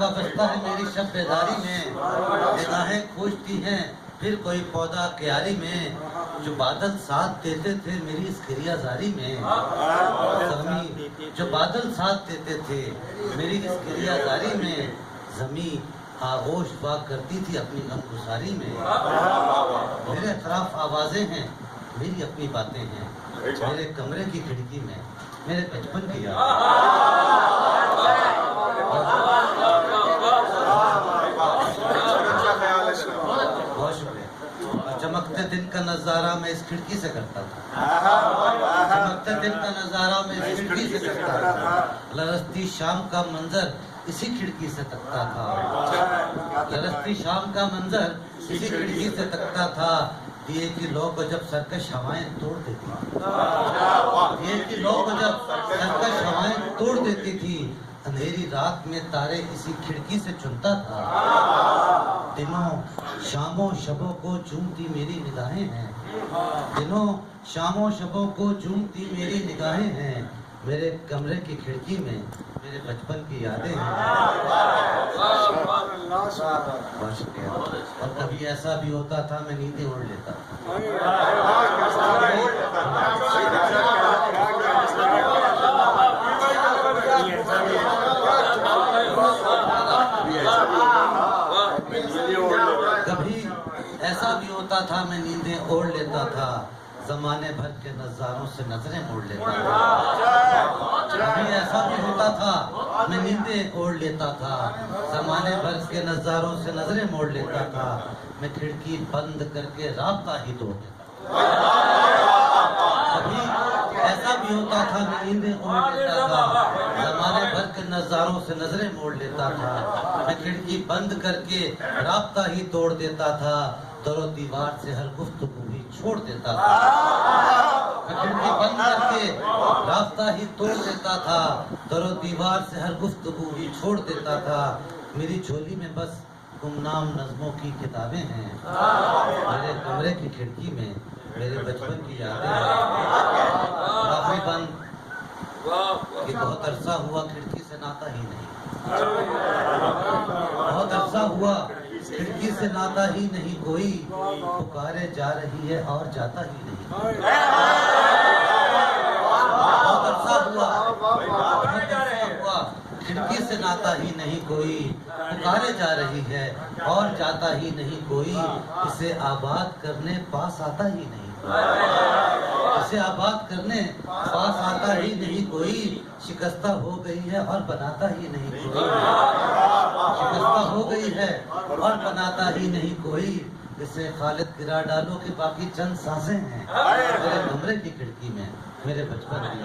वाबस्ता है मेरी शब बेदारी में, निगाहें खोजती हैं फिर कोई पौधा क्यारी में, जो बादल साथ देते थे मेरी इस गिरियाजारी में, जो बादल साथ देते थे मेरी इस गिरियाजारी में, ज़मीं आगोश हुआ करती थी अपनी गमगुसारी में। मेरे अतराफ आवाज़ें हैं मेरी अपनी बातें हैं, मेरे कमरे की खिड़की में मेरे बचपन की याद। बहुत शुक्रिया। चमकते दिन का नजारा मैं इस खिड़की से करता था, चमकते दिन का नजारा मैं इस खिड़की से करता था, लरसती शाम का मंजर इसी खिड़की से तकता था, लरसती शाम का मंजर इसी खिड़की से तकता था। दिए की लौ को जब सरकश हवाएं तोड़ देती थी, दिए की लौ को जब सरकश हवाएं तोड़ देती थी, अंधेरी रात में तारे इसी खिड़की से चुनता था। दिनों शामों शबों को चूमती मेरी निगाहें हैं, दिनों शामों शबों को चूमती मेरी निगाहें हैं, मेरे कमरे की खिड़की में मेरे बचपन की यादें हैं। बहुत शुक्रिया। और कभी ऐसा भी होता था मैं नींदें ओढ़ लेता था। कभी ऐसा भी होता था मैं नींदें ओढ़ लेता था, ज़माने भर के नज़ारों से नजरें मोड़ लेता था। कभी ऐसा भी होता था मैं नींदें ओढ़ लेता था, ज़माने भर के नज़ारों से नजरें मोड़ लेता था, मैं खिड़की बंद करके राब्ता ही तोड़ देता। कभी ऐसा भी होता था मैं नींदें ओढ़ लेता था, ज़माने भर के नज़ारों से नजरें मोड़ लेता था, मैं खिड़की बंद करके राब्ता ही तोड़ देता था, दरो दीवार से हर गुफ्तगू भी छोड़ देता था। मैं खिड़की बंद करके रास्ता ही तोड़ देता था, दरो दीवार से हर गुफ्तगू भी छोड़ देता था। मेरी झोली में बस गुमनाम नज़्मों की किताबें हैं, मेरे कमरे की खिड़की में मेरे बचपन की यादें हैं। काफी बंद कि बहुत अरसा हुआ खिड़की से नाता ही नहीं, बहुत अरसा हुआ खिड़की से नाता ही नहीं कोई, पुकारे जा रही है और जाता ही नहीं। बहुत अरसा हुआ खिड़की से नाता ही नहीं कोई, पुकारे जा रही है और जाता ही नहीं कोई, इसे आबाद करने पास आता ही नहीं, इसे आबाद करने पास आता ही नहीं कोई, शिकस्ता हो गई है और बनाता ही नहीं कोई, शिकस्ता हो गई है और बनाता ही नहीं कोई, इसे खालिद गिरा डालो कि बाकी चंद सांसें हैं मेरे कमरे की खिड़की में मेरे बचपन की।